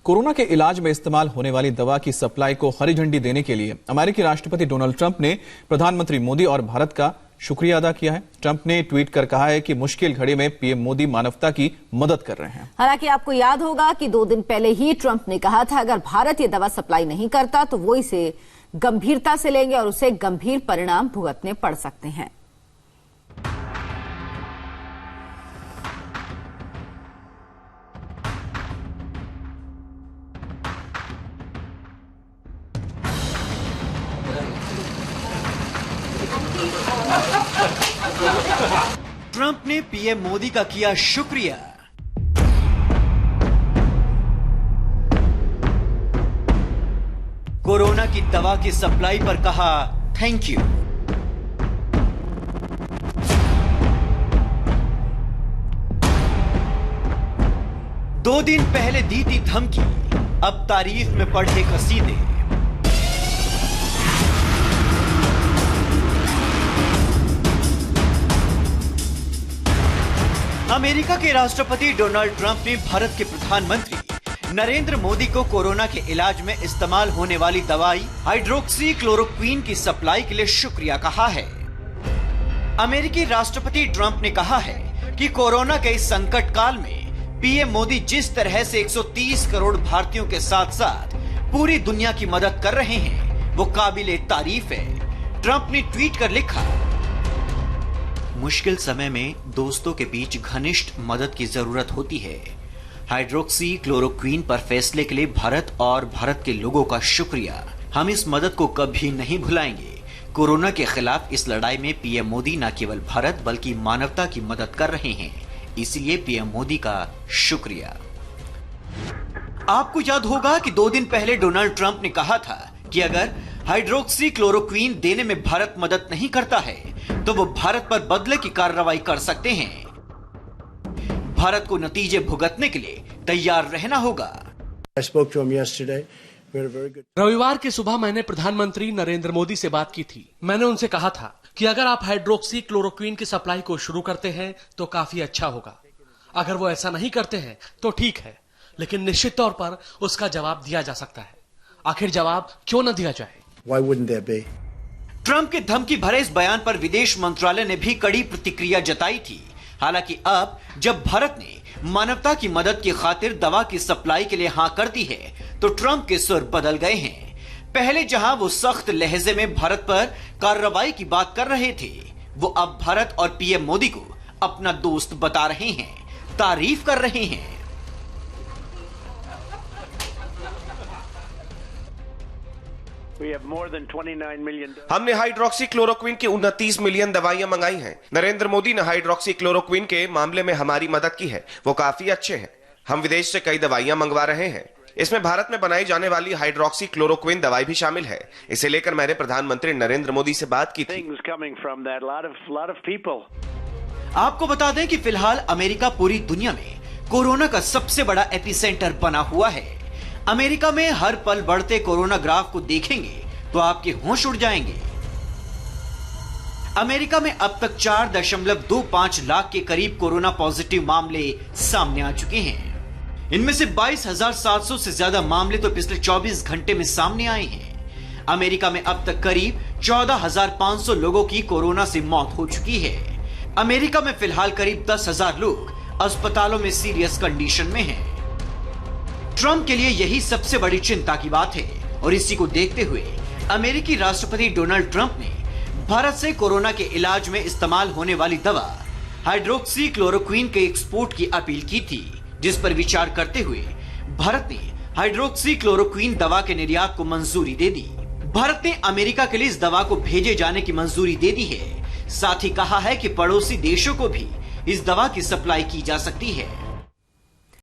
Corona के इलाज में इस्तेमाल होने वाली दवा की सप्लाई को हरी झंडी देने के लिए अमेरिकी राष्ट्रपति डोनाल्ड ट्रंप ने प्रधानमंत्री मोदी और भारत का शुक्रिया अदा किया है। ट्रंप ने ट्वीट कर कहा है कि मुश्किल घड़ी में पीएम मोदी मानवता की मदद कर रहे हैं। हालांकि आपको याद होगा कि 2 दिन पहले ही ट्रंप ने कहा था अगर भारत ये दवा सप्लाई नहीं करता तो वो इसे गंभीरता से लेंगे और उसे गंभीर परिणाम भुगतने पड़ सकते हैं। ट्रंप ने पीएम मोदी का किया शुक्रिया। कोरोना की दवा की सप्लाई पर कहा थैंक यू। दो दिन पहले दी थी धमकी, अब तारीफ में पढ़े कसीदे। अमेरिका के राष्ट्रपति डोनाल्ड ट्रंप ने भारत के प्रधानमंत्री नरेंद्र मोदी को कोरोना के इलाज में इस्तेमाल होने वाली दवाई हाइड्रोक्सी क्लोरोक्वीन की सप्लाई के लिए शुक्रिया कहा है। अमेरिकी राष्ट्रपति ट्रंप ने कहा है कि कोरोना के इस संकट काल में पीएम मोदी जिस तरह से 130 करोड़ भारतीयों के साथ साथ पूरी दुनिया की मदद कर रहे हैं वो काबिले तारीफ है। ट्रंप ने ट्वीट कर लिखा, मुश्किल समय में दोस्तों के बीच घनिष्ठ मदद की जरूरत होती है। हाइड्रोक्सी क्लोरोक्वीन पर फैसले के लिए भारत और भारत के लोगों का शुक्रिया। हम इस मदद को कभी नहीं भुलाएंगे। कोरोना के खिलाफ इस लड़ाई में पीएम मोदी न केवल भारत बल्कि मानवता की मदद कर रहे हैं, इसलिए पीएम मोदी का शुक्रिया। आपको याद होगा कि 2 दिन पहले डोनाल्ड ट्रंप ने कहा था कि अगर हाइड्रोक्सी क्लोरोक्वीन देने में भारत मदद नहीं करता है तो वो भारत पर बदले की कार्रवाई कर सकते हैं। भारत को नतीजे भुगतने के लिए तैयार रहना होगा। रविवार की सुबह मैंने प्रधानमंत्री नरेंद्र मोदी से बात की थी। मैंने उनसे कहा था कि अगर आप हाइड्रोक्सी क्लोरोक्वीन की सप्लाई को शुरू करते हैं तो काफी अच्छा होगा। अगर वो ऐसा नहीं करते हैं तो ठीक है, लेकिन निश्चित तौर पर उसका जवाब दिया जा सकता है। आखिर जवाब क्यों न दिया जाए? Why wouldn't there be? Trump के धमकी भरे इस बयान पर विदेश मंत्रालय ने भी कड़ी प्रतिक्रिया जताई थी। हालांकि अब जब भारत ने मानवता की मदद की खातिर दवा की सप्लाई के लिए हां कर दी है तो ट्रंप के सुर बदल गए हैं। पहले जहां वो सख्त लहजे में भारत पर कार्रवाई की बात कर रहे थे, वो अब भारत और पीएम मोदी को अपना दोस्त बता रहे हैं, तारीफ कर रहे हैं। हमने हाइड्रोक्सी क्लोरोक्वीन की 29 मिलियन दवाइयां मंगाई हैं। नरेंद्र मोदी ने हाइड्रोक्सी क्लोरोक्वीन के मामले में हमारी मदद की है, वो काफी अच्छे हैं। हम विदेश से कई दवाइयां मंगवा रहे हैं, इसमें भारत में बनाई जाने वाली हाइड्रोक्सी क्लोरोक्वीन दवाई भी शामिल है। इसे लेकर मैंने प्रधानमंत्री नरेंद्र मोदी से बात की थी। आपको बता दें कि फिलहाल अमेरिका पूरी दुनिया में कोरोना का सबसे बड़ा एपिसेंटर बना हुआ है। अमेरिका में हर पल बढ़ते कोरोना ग्राफ को देखेंगे तो आपके होश उड़ जाएंगे। अमेरिका में अब तक 4.25 लाख के करीब कोरोना पॉजिटिव मामले सामने आ चुके हैं। इनमें से 22,700 से ज्यादा मामले तो पिछले 24 घंटे में सामने आए हैं। अमेरिका में अब तक करीब 14,500 लोगों की कोरोना से मौत हो चुकी है। अमेरिका में फिलहाल करीब 10,000 लोग अस्पतालों में सीरियस कंडीशन में हैं। ट्रंप के लिए यही सबसे बड़ी चिंता की बात है और इसी को देखते हुए अमेरिकी राष्ट्रपति डोनाल्ड ट्रंप ने भारत से कोरोना के इलाज में इस्तेमाल होने वाली दवा हाइड्रोक्सी क्लोरोक्वीन के एक्सपोर्ट की अपील की थी, जिस पर विचार करते हुए भारत ने हाइड्रोक्सी क्लोरोक्वीन दवा के निर्यात को मंजूरी दे दी। भारत ने अमेरिका के लिए इस दवा को भेजे जाने की मंजूरी दे दी है। साथ ही कहा है कि पड़ोसी देशों को भी इस दवा की सप्लाई की जा सकती है।